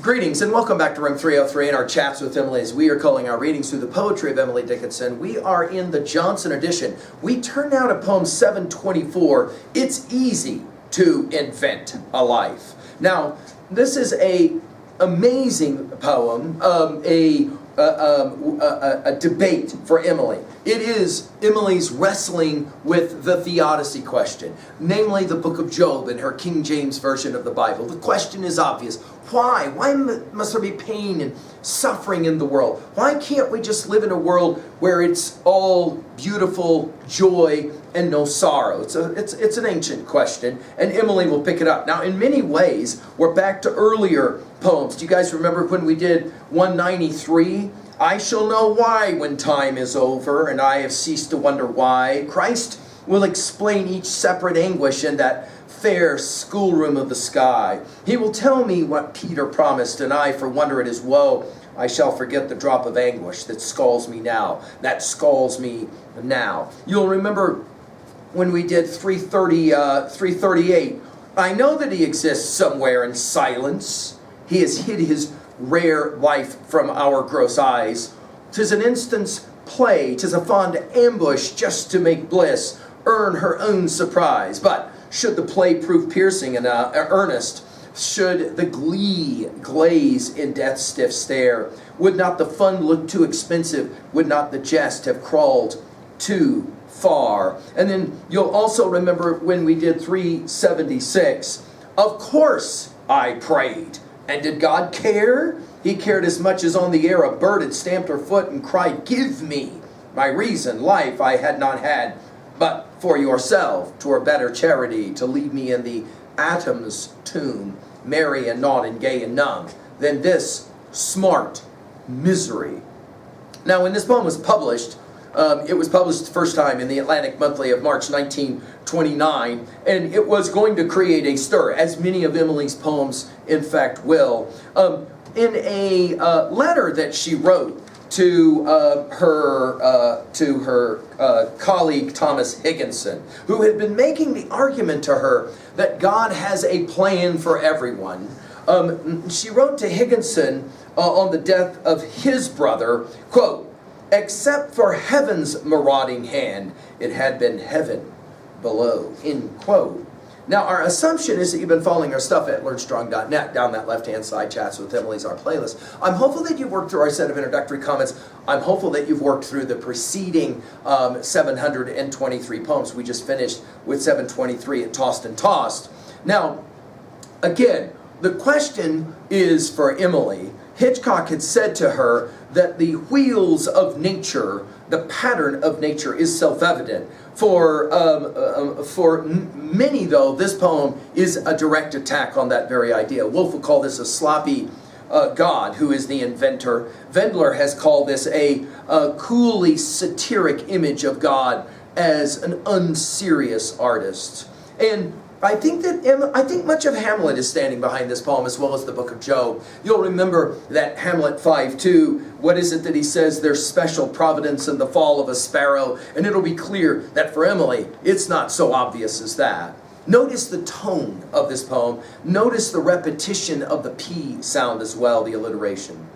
Greetings and welcome back to Room 303 and our chats with Emily as we are calling our readings through the poetry of Emily Dickinson. We are in the Johnson edition. We turn now to poem 724, It's Easy to Invent a Life. Now, this is a amazing poem, a debate for Emily. It is Emily's wrestling with the theodicy question, namely the book of Job in her King James Version of the Bible. The question is obvious. Why? Why must there be pain and suffering in the world? Why can't we just live in a world where it's all beautiful joy and no sorrow? It's an ancient question, and Emily will pick it up. Now, in many ways, we're back to earlier poems. Do you guys remember when we did 193? I shall know why when time is over, and I have ceased to wonder why. Christ will explain each separate anguish in that fair schoolroom of the sky. He will tell me what Peter promised, and I, for wonder at his woe, I shall forget the drop of anguish that scalds me now. You'll remember when we did 338. I know that he exists somewhere in silence. He has hid his rare life from our gross eyes. 'Tis an instant's play, 'tis a fond ambush just to make bliss earn her own surprise. But should the play prove piercing and earnest, should the glee glaze in death's stiff stare, would not the fun look too expensive, would not the jest have crawled too far? And then you'll also remember when we did 376, of course I prayed. And did God care? He cared as much as on the air a bird had stamped her foot and cried, give me my reason, life I had not had, but for yourself, 'twere better charity to leave me in the atom's tomb, merry and naught and gay and numb, than this smart misery. Now, when this poem was published, it was published the first time in the Atlantic Monthly of March 1929, and it was going to create a stir, as many of Emily's poems, in fact, will. In a letter that she wrote to her colleague Thomas Higginson, who had been making the argument to her that God has a plan for everyone, she wrote to Higginson on the death of his brother, quote, except for heaven's marauding hand, it had been heaven below, end quote. Now, our assumption is that you've been following our stuff at learnstrong.net. Down that left-hand side, Chats with Emily's our playlist. I'm hopeful that you've worked through our set of introductory comments. I'm hopeful that you've worked through the preceding 723 poems. We just finished with 723 at Tossed and Tossed. Now, again, the question is for Emily. Hitchcock had said to her that the wheels of nature, the pattern of nature, is self-evident. For many, though, this poem is a direct attack on that very idea. Wolfe would call this a sloppy God who is the inventor. Wendler has called this a coolly satiric image of God as an unserious artist. And I think much of Hamlet is standing behind this poem as well as the book of Job. You'll remember that Hamlet 5:2, what is it that he says? There's special providence in the fall of a sparrow, and it'll be clear that for Emily, it's not so obvious as that. Notice the tone of this poem. Notice the repetition of the P sound as well, the alliteration.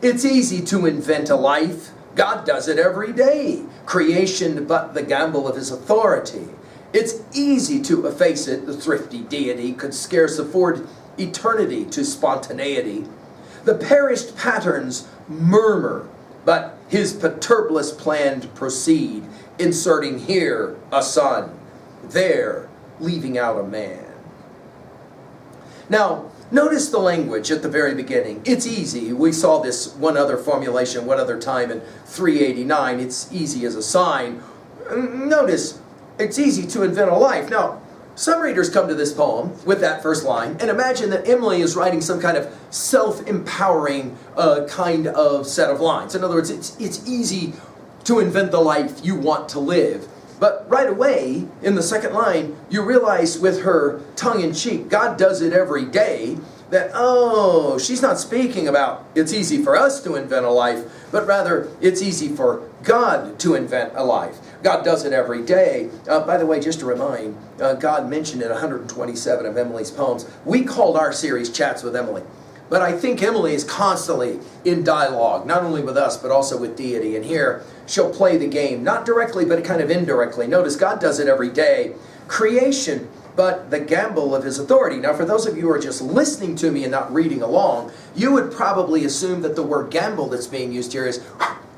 It's easy to invent a life. God does it every day. Creation but the gamble of his authority. It's easy to efface it, the thrifty deity could scarce afford eternity to spontaneity. The perished patterns murmur, but his perturbless plan to proceed, inserting here a son, there leaving out a man. Now, notice the language at the very beginning. It's easy. We saw this one other formulation, one other time in 389. It's easy as a sign. Notice, it's easy to invent a life. Now, some readers come to this poem with that first line and imagine that Emily is writing some kind of self-empowering kind of set of lines. In other words, it's easy to invent the life you want to live. But right away, in the second line, you realize with her tongue-in-cheek, God does it every day, that, oh, she's not speaking about it's easy for us to invent a life, but rather it's easy for God to invent a life. God does it every day. By the way, just to remind, God mentioned in 127 of Emily's poems. We called our series Chats with Emily. But I think Emily is constantly in dialogue, not only with us, but also with deity. And here, she'll play the game, not directly, but kind of indirectly. Notice God does it every day. Creation, but the gamble of his authority. Now, for those of you who are just listening to me and not reading along, you would probably assume that the word gamble that's being used here is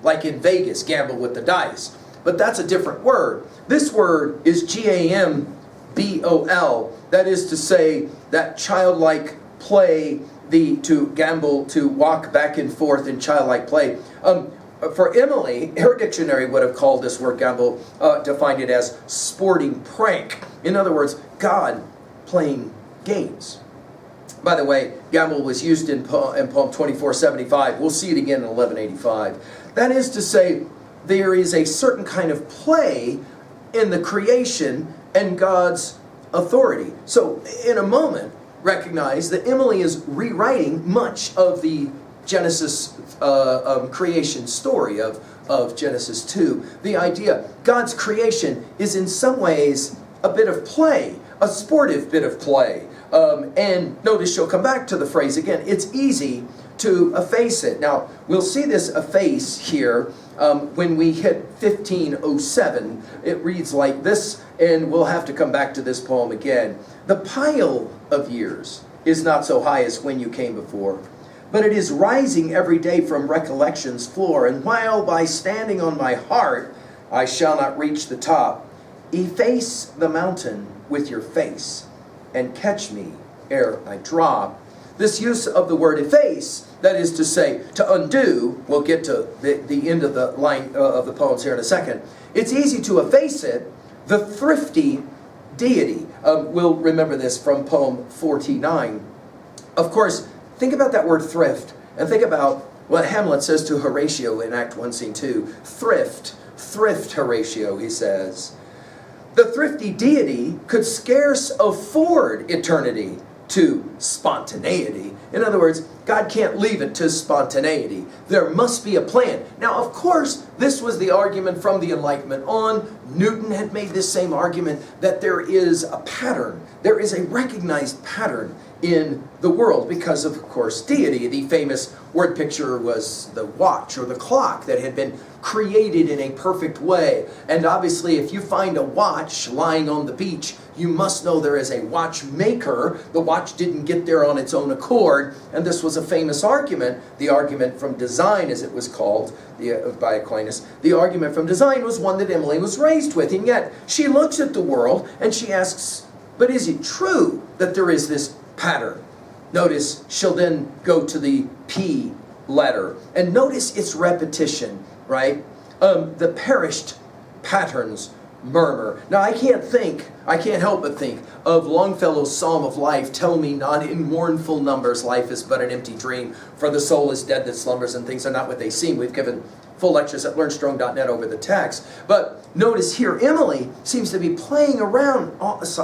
like in Vegas, gamble with the dice. But that's a different word. This word is Gambol. That is to say, that childlike play, to gamble, to walk back and forth in childlike play. For Emily, her dictionary would have called this word gamble, defined it as sporting prank. In other words, God playing games. By the way, gamble was used in poem 2475. We'll see it again in 1185. That is to say, there is a certain kind of play in the creation and God's authority. So, in a moment, recognize that Emily is rewriting much of the Genesis creation story of Genesis 2. The idea, God's creation is in some ways a bit of play, a sportive bit of play. And notice she'll come back to the phrase again. It's easy to efface it. Now, we'll see this efface here when we hit 1507. It reads like this, and we'll have to come back to this poem again. The pile of years is not so high as when you came before, but it is rising every day from recollection's floor. And while by standing on my heart I shall not reach the top, efface the mountain with your face, and catch me ere I drop. This use of the word efface, that is to say, to undo, we'll get to the end of the line of the poems here in a second. It's easy to efface it, the thrifty deity. We'll remember this from poem 49. Of course, think about that word thrift, and think about what Hamlet says to Horatio in Act 1, Scene 2. Thrift, Horatio, he says. The thrifty deity could scarce afford eternity to spontaneity. In other words, God can't leave it to spontaneity. There must be a plan. Now, of course, this was the argument from the Enlightenment on. Newton had made this same argument that there is a pattern. There is a recognized pattern in the world because of course, deity. The famous word picture was the watch or the clock that had been created in a perfect way. And obviously, if you find a watch lying on the beach, you must know there is a watchmaker. The watch didn't get there on its own accord, and this was a famous argument, the argument from design, as it was called by Aquinas. The argument from design was one that Emily was raised with, and yet she looks at the world and she asks, but is it true that there is this pattern? Notice she'll then go to the P letter, and notice its repetition, right? The perished patterns murmur. Now I can't help but think of Longfellow's Psalm of Life, tell me not in mournful numbers, life is but an empty dream, for the soul is dead that slumbers and things are not what they seem. We've given full lectures at learnstrong.net over the text. But notice here, Emily seems to be playing around,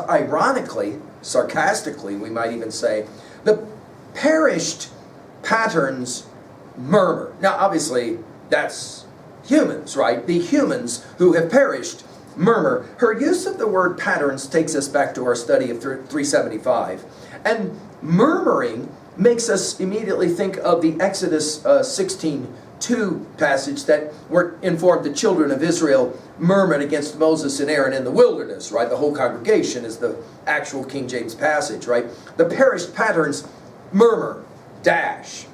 ironically, sarcastically, we might even say, the perished patterns murmur. Now obviously, that's humans, right? The humans who have perished murmur. Her use of the word patterns takes us back to our study of 375. And murmuring makes us immediately think of the Exodus 16:2 passage that were informed the children of Israel murmured against Moses and Aaron in the wilderness, right? The whole congregation is the actual King James passage, right? The perished patterns murmur, dash.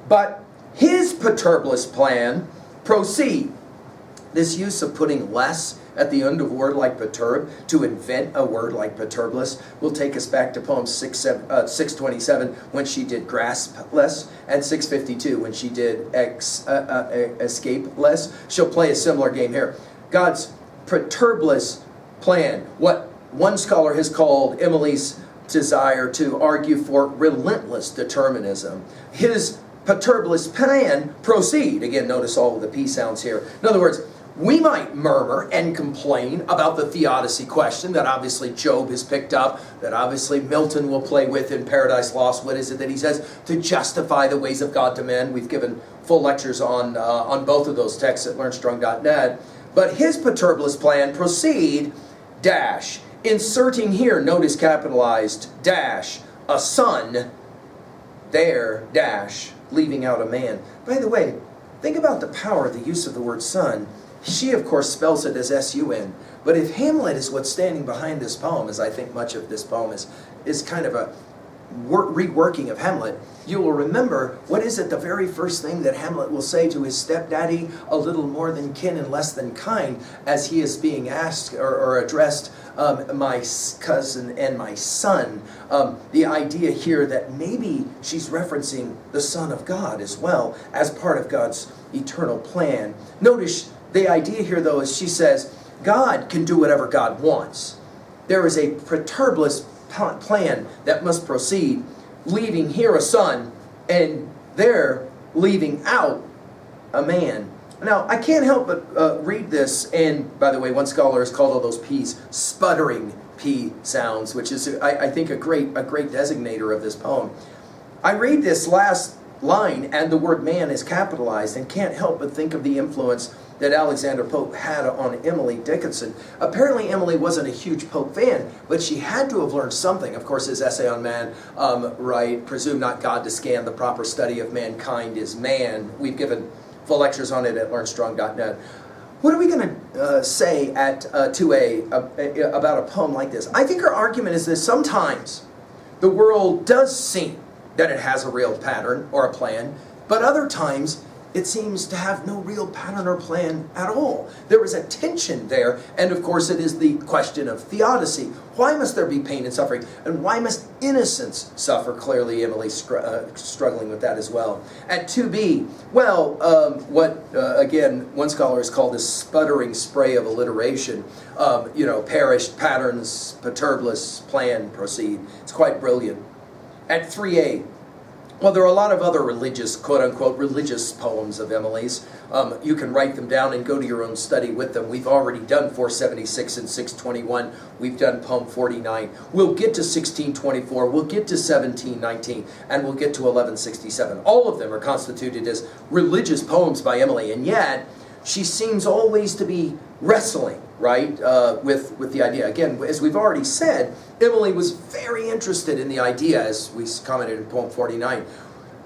But his perturblous plan proceed. This use of putting less at the end of a word like perturb, to invent a word like perturbless, will take us back to poem 627 when she did graspless, and 652 when she did escapeless. She'll play a similar game here. God's perturbless plan, what one scholar has called Emily's desire to argue for relentless determinism. His perturbless plan proceed. Again, notice all of the P sounds here. In other words, we might murmur and complain about the theodicy question that obviously Job has picked up, that obviously Milton will play with in Paradise Lost. What is it that he says? To justify the ways of God to men. We've given full lectures on both of those texts at learnstrong.net. But his perturbless plan proceed, dash, inserting here, notice capitalized, dash, a son, there, dash, leaving out a man. By the way, think about the power of the use of the word son. She, of course, spells it as S-U-N. But if Hamlet is what's standing behind this poem, as I think much of this poem is kind of a reworking of Hamlet, you will remember, what is it, the very first thing that Hamlet will say to his stepdaddy, a little more than kin and less than kind, as he is being asked or addressed, my cousin and my son. The idea here that maybe she's referencing the Son of God as well, as part of God's eternal plan. Notice the idea here, though, is she says, God can do whatever God wants. There is a perturblous plan that must proceed, leaving here a son, and there leaving out a man. Now, I can't help but read this, and by the way, one scholar has called all those P's sputtering P sounds, which is, I think, a great designator of this poem. I read this last line, and the word man is capitalized, and can't help but think of the influence that Alexander Pope had on Emily Dickinson. Apparently Emily wasn't a huge Pope fan, but she had to have learned something. Of course, his essay on man, right, presume not God to scan, the proper study of mankind is man. We've given full lectures on it at learnstrong.net. What are we going to say at 2A about a poem like this? I think her argument is that sometimes the world does seem that it has a real pattern or a plan, but other times it seems to have no real pattern or plan at all. There is a tension there, and of course it is the question of theodicy. Why must there be pain and suffering? And why must innocence suffer? Clearly Emily's struggling with that as well. At 2B, well, again, one scholar has called this sputtering spray of alliteration. Perished, patterns, perturblous, plan, proceed. It's quite brilliant. At 3A, well, there are a lot of other religious, quote-unquote, religious poems of Emily's. You can write them down and go to your own study with them. We've already done 476 and 621. We've done poem 49. We'll get to 1624. We'll get to 1719. And we'll get to 1167. All of them are constituted as religious poems by Emily. And yet, she seems always to be wrestling, right, with the idea. Again, as we've already said, Emily was very interested in the idea, as we commented in poem 49,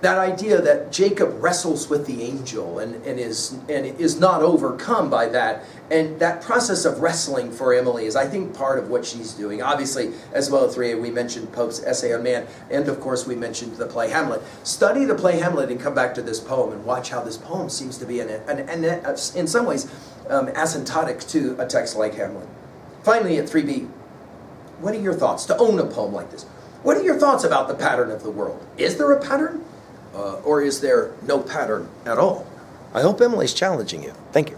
that idea that Jacob wrestles with the angel and is not overcome by that. And that process of wrestling for Emily is, I think, part of what she's doing. Obviously, as well as 3A, we mentioned Pope's essay on man, and of course we mentioned the play Hamlet. Study the play Hamlet and come back to this poem and watch how this poem seems to be, in some ways, asymptotic to a text like Hamlet. Finally, at 3B, what are your thoughts to own a poem like this? What are your thoughts about the pattern of the world? Is there a pattern? Or is there no pattern at all? I hope Emily's challenging you. Thank you.